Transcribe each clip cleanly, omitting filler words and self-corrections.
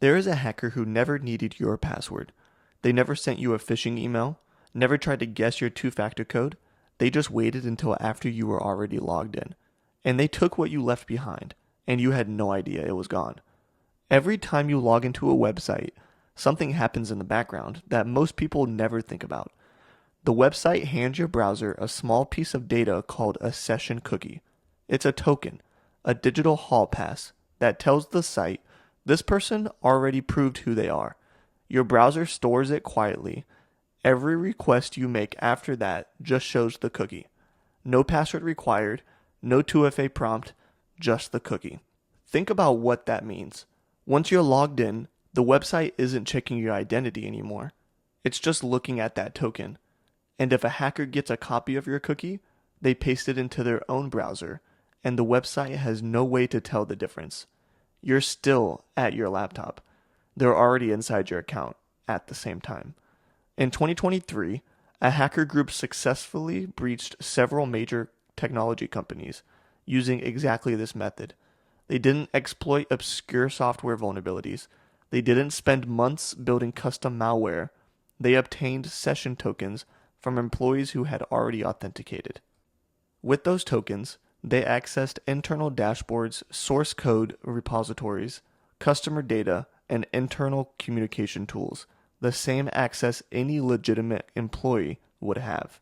There is a hacker who never needed your password. They never sent you a phishing email, never tried to guess your two-factor code. They just waited until after you were already logged in. And they took what you left behind, and you had no idea it was gone. Every time you log into a website, something happens in the background that most people never think about. The website hands your browser a small piece of data called a session cookie. It's a token, a digital hall pass that tells the site this person already proved who they are. Your browser stores it quietly. Every request you make after that just shows the cookie. No password required, no 2FA prompt, just the cookie. Think about what that means. Once you're logged in, the website isn't checking your identity anymore. It's just looking at that token. And if a hacker gets a copy of your cookie, they paste it into their own browser, and the website has no way to tell the difference. You're still at your laptop. They're already inside your account at the same time. In 2023, a hacker group successfully breached several major technology companies using exactly this method. They didn't exploit obscure software vulnerabilities. They didn't spend months building custom malware. They obtained session tokens from employees who had already authenticated. With those tokens, they accessed internal dashboards, source code repositories, customer data, and internal communication tools, the same access any legitimate employee would have.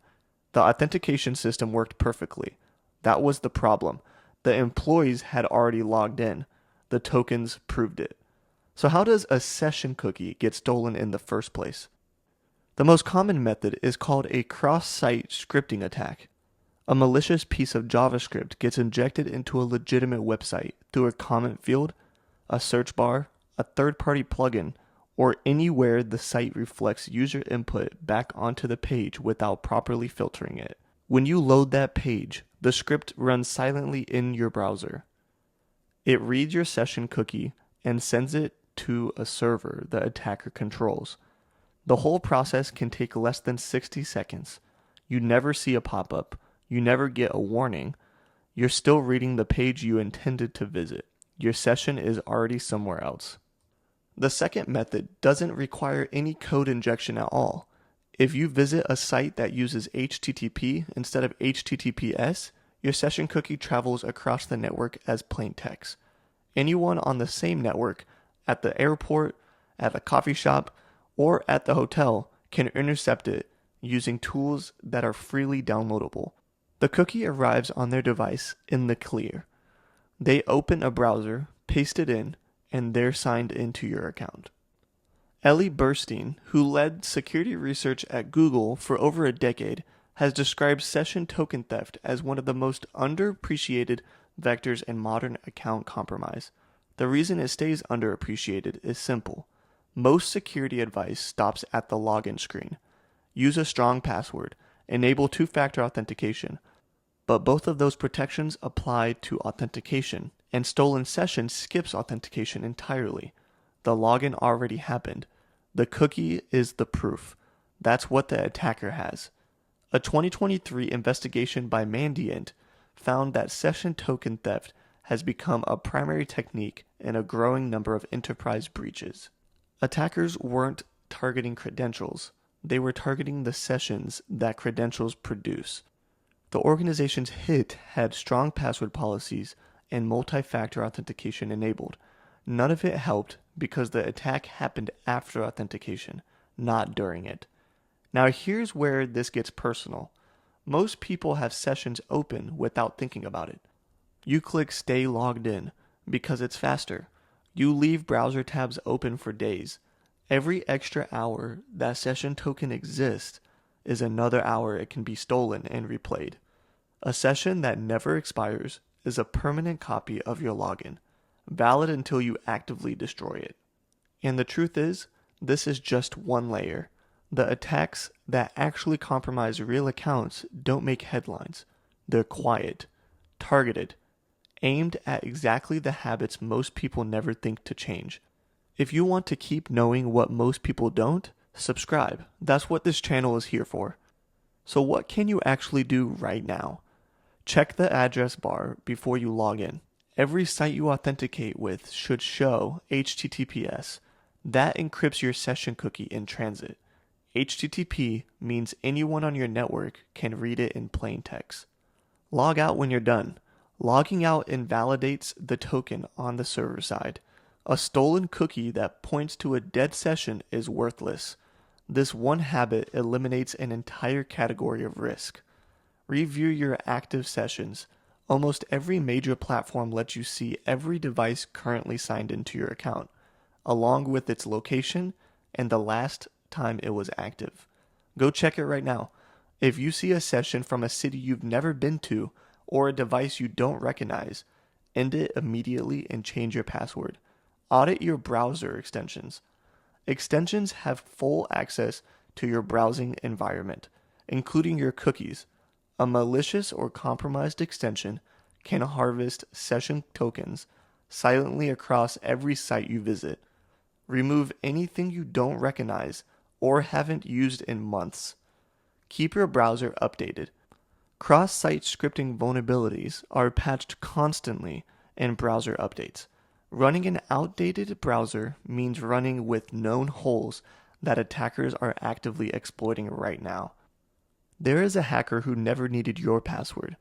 The authentication system worked perfectly. That was the problem. The employees had already logged in. The tokens proved it. So how does a session cookie get stolen in the first place? The most common method is called a cross-site scripting attack. A malicious piece of JavaScript gets injected into a legitimate website through a comment field, a search bar, a third-party plugin, or anywhere the site reflects user input back onto the page without properly filtering it. When you load that page, the script runs silently in your browser. It reads your session cookie and sends it to a server the attacker controls. The whole process can take less than 60 seconds. You never see a pop-up. You never get a warning. You're still reading the page you intended to visit. Your session is already somewhere else. The second method doesn't require any code injection at all. If you visit a site that uses HTTP instead of HTTPS, your session cookie travels across the network as plain text. Anyone on the same network, at the airport, at the coffee shop, or at the hotel, can intercept it using tools that are freely downloadable. The cookie arrives on their device in the clear. They open a browser, paste it in, and they're signed into your account. Ellie Burstein, who led security research at Google for over a decade, has described session token theft as one of the most underappreciated vectors in modern account compromise. The reason it stays underappreciated is simple. Most security advice stops at the login screen. Use a strong password. Enable two-factor authentication. But both of those protections apply to authentication, and stolen session skips authentication entirely. The login already happened. The cookie is the proof. That's what the attacker has. A 2023 investigation by Mandiant found that session token theft has become a primary technique in a growing number of enterprise breaches. Attackers weren't targeting credentials. They were targeting the sessions that credentials produce. The organization's hit had strong password policies and multi-factor authentication enabled. None of it helped because the attack happened after authentication, not during it. Now here's where this gets personal. Most people have sessions open without thinking about it. You click Stay Logged In because it's faster. You leave browser tabs open for days. Every extra hour that session token exists is another hour it can be stolen and replayed. A session that never expires is a permanent copy of your login, valid until you actively destroy it. And the truth is, this is just one layer. The attacks that actually compromise real accounts don't make headlines. They're quiet, targeted, aimed at exactly the habits most people never think to change. If you want to keep knowing what most people don't, subscribe. That's what this channel is here for. So what can you actually do right now? Check the address bar before you log in. Every site you authenticate with should show HTTPS. That encrypts your session cookie in transit. HTTP means anyone on your network can read it in plain text. Log out when you're done. Logging out invalidates the token on the server side. A stolen cookie that points to a dead session is worthless. This one habit eliminates an entire category of risk. Review your active sessions. Almost every major platform lets you see every device currently signed into your account, along with its location and the last time it was active. Go check it right now. If you see a session from a city you've never been to or a device you don't recognize, end it immediately and change your password. Audit your browser extensions. Extensions have full access to your browsing environment, including your cookies. A malicious or compromised extension can harvest session tokens silently across every site you visit. Remove anything you don't recognize or haven't used in months. Keep your browser updated. Cross-site scripting vulnerabilities are patched constantly in browser updates. Running an outdated browser means running with known holes that attackers are actively exploiting right now. There is a hacker who never needed your password,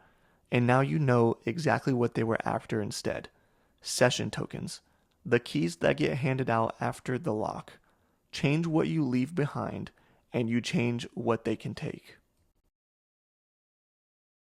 and now you know exactly what they were after instead. Session tokens, the keys that get handed out after the lock. Change what you leave behind, and you change what they can take.